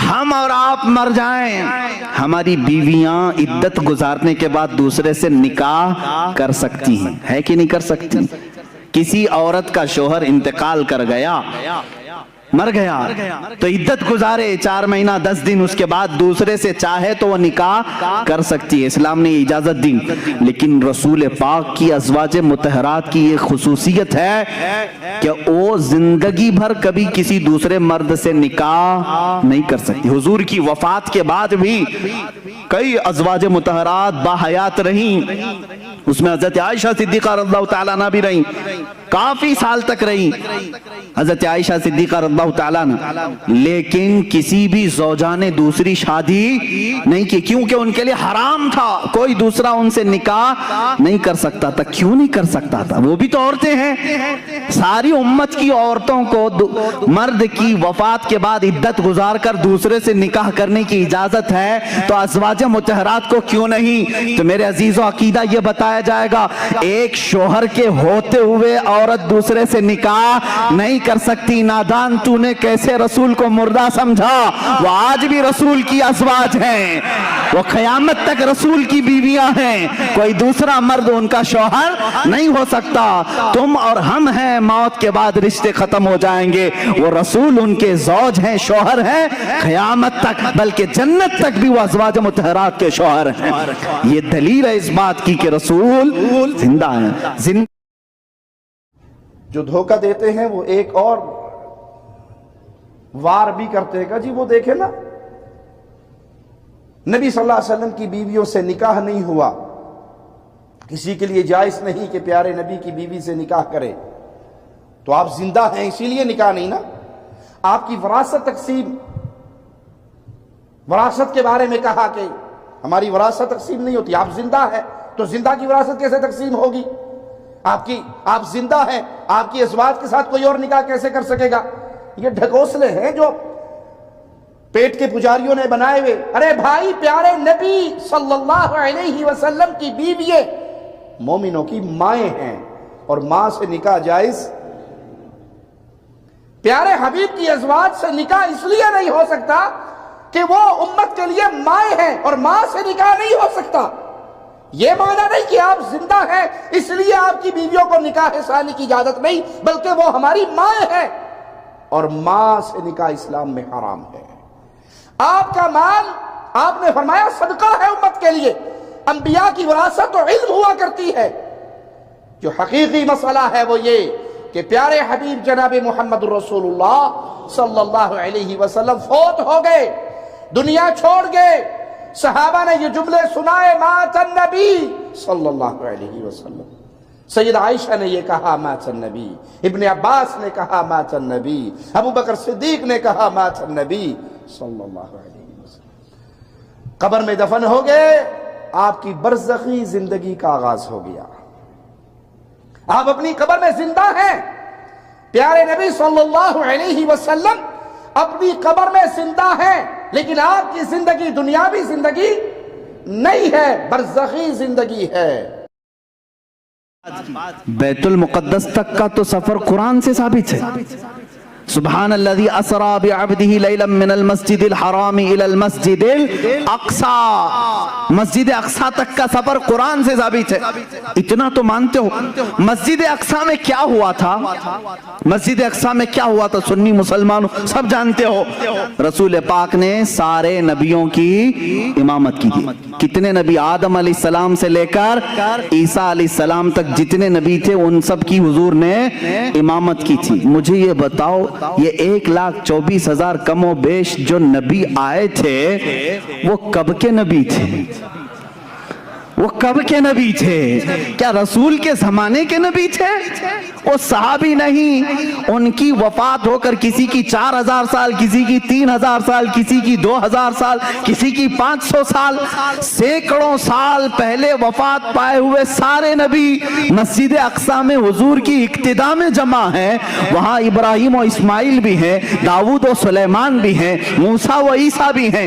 ہم اور آپ مر جائیں، ہماری بیویاں عدت گزارنے کے بعد دوسرے سے نکاح کر سکتی ہیں، ہے کہ نہیں کر سکتی؟ کسی عورت کا شوہر انتقال کر گیا، مر گیا، تو عدت گزارے 4 مہینہ 10 دن، اس کے بعد دوسرے سے چاہے تو وہ نکاح کر سکتی ہے، اسلام نے اجازت دی۔ لیکن رسول پاک کی ازواج مطہرات کی یہ خصوصیت ہے کہ وہ زندگی بھر کبھی کسی دوسرے مرد سے نکاح نہیں کر سکتی۔ حضور کی وفات کے بعد بھی کئی ازواج مطہرات باحیات رہیں، اس میں حضرت عائشہ صدیقہ رضی اللہ تعالیٰ عنہ بھی رہیں، کافی سال تک رہیں حضرت عائشہ صدیقہ رضی اللہ تعالیٰ عنہ، لیکن کسی بھی زوجہ نے دوسری شادی نہیں کی، کیونکہ ان کے لیے حرام تھا، کوئی دوسرا ان سے نکاح نہیں کر سکتا تھا۔ کیوں نہیں کر سکتا تھا؟ وہ بھی تو عورتیں ہیں، ساری امت کی عورتوں کو مرد کی وفات کے بعد عدت گزار کر دوسرے سے نکاح کرنے کی اجازت ہے، تو ازواج مطہرات کو کیوں نہیں؟ تو میرے عزیزو، عقیدہ یہ بتایا جائے گا، ایک شوہر کے ہوتے ہوئے عورت دوسرے سے نکاح نہیں کر سکتی۔ نادان تو نے کیسے رسول کو مردہ سمجھا؟ وہ آج بھی رسول کی ازواج ہیں، وہ قیامت تک رسول کی بیویاں ہیں، کوئی دوسرا مرد ان کا شوہر نہیں ہو سکتا۔ تم اور ہم ہیں، موت کے بعد رشتے ختم ہو جائیں گے، وہ رسول ان کے زوج ہیں، شوہر ہیں قیامت تک، بلکہ جنت تک بھی وہ ازواج مطہرات کے شوہر ہیں۔ یہ دلیل ہے اس بات کی کہ رسول زندہ ہیں۔ جو دھوکہ دیتے ہیں وہ ایک اور وار بھی کرتے ہیں، جی وہ دیکھیں نا، نبی صلی اللہ علیہ وسلم کی بیویوں سے نکاح نہیں ہوا، کسی کے لیے جائز نہیں کہ پیارے نبی کی بیوی سے نکاح کرے، تو آپ زندہ ہیں اسی لیے نکاح نہیں نا۔ آپ کی وراثت تقسیم، وراثت کے بارے میں کہا کہ ہماری وراثت تقسیم نہیں ہوتی، آپ زندہ ہیں تو زندہ کی وراثت کیسے تقسیم ہوگی؟ آپ زندہ ہیں، آپ کی ازواج کے ساتھ کوئی اور نکاح کیسے کر سکے گا؟ یہ ڈھکوسلے ہیں جو پیٹ کے پجاریوں نے بنائے ہوئے۔ ارے بھائی، پیارے نبی صلی اللہ علیہ وسلم کی بیوییں مومنوں کی مائیں ہیں، اور ماں سے نکاح جائز؟ پیارے حبیب کی ازواج سے نکاح اس لیے نہیں ہو سکتا کہ وہ امت کے لیے مائیں ہیں، اور ماں سے نکاح نہیں ہو سکتا۔ یہ معنی نہیں کہ آپ زندہ ہیں اس لیے آپ کی بیویوں کو نکاح ثانی کی اجازت نہیں، بلکہ وہ ہماری ماں ہے، اور ماں سے نکاح اسلام میں حرام ہے۔ آپ کا مال، آپ نے فرمایا، صدقہ ہے امت کے لیے۔ انبیاء کی وراثت تو علم ہوا کرتی ہے۔ جو حقیقی مسئلہ ہے وہ یہ کہ پیارے حبیب جناب محمد رسول اللہ صلی اللہ علیہ وسلم فوت ہو گئے، دنیا چھوڑ گئے۔ صحابہ نے یہ جملے سنائے، مات النبی صلی اللہ علیہ وسلم۔ سید عائشہ نے یہ کہا، مات النبی۔ ابن عباس نے کہا، مات النبی۔ ابو بکر صدیق نے کہا، مات النبی صلی اللہ علیہ وسلم۔ قبر میں دفن ہو گئے، آپ کی برزخی زندگی کا آغاز ہو گیا۔ آپ اپنی قبر میں زندہ ہیں، پیارے نبی صلی اللہ علیہ وسلم اپنی قبر میں زندہ ہیں، لیکن آپ کی زندگی دنیاوی زندگی نہیں ہے، برزخی زندگی ہے۔ بیت المقدس تک کا تو سفر قرآن سے ثابت ہے۔ سبحان الذی اسری بعبدہ لیلا من المسجد الحرام الی المسجد الاقصی، مسجد اقصی تک کا سفر قرآن سے ثابت ہے۔ اتنا تو مانتے ہو؟ مسجد اقصی میں کیا ہوا تھا؟ مسجد اقصی میں کیا ہوا تھا؟ سنی مسلمانوں سب جانتے ہو، رسول پاک نے سارے نبیوں کی امامت کی تھی۔ کتنے نبی؟ آدم علیہ السلام سے لے کر عیسیٰ علیہ السلام تک جتنے نبی تھے ان سب کی حضور نے امامت کی تھی۔ مجھے یہ بتاؤ، یہ 1,24,000 کم و بیش جو نبی آئے تھے وہ کب کے نبی تھے؟ وہ کب کے نبی تھے؟ کیا رسول کے زمانے کے نبی تھے؟ وہ صحابی نہیں، ان کی وفات ہو کر کسی کی 4,000 سال، کسی کی 3,000 سال، کسی کی 2,000 سال، کسی کی 500 سال، سینکڑوں سال پہلے وفات پائے ہوئے سارے نبی مسجد اقصی میں حضور کی اقتداء میں جمع ہیں۔ وہاں ابراہیم و اسماعیل بھی ہیں، داؤد و سلیمان بھی ہیں، موسیٰ و عیسیٰ بھی ہیں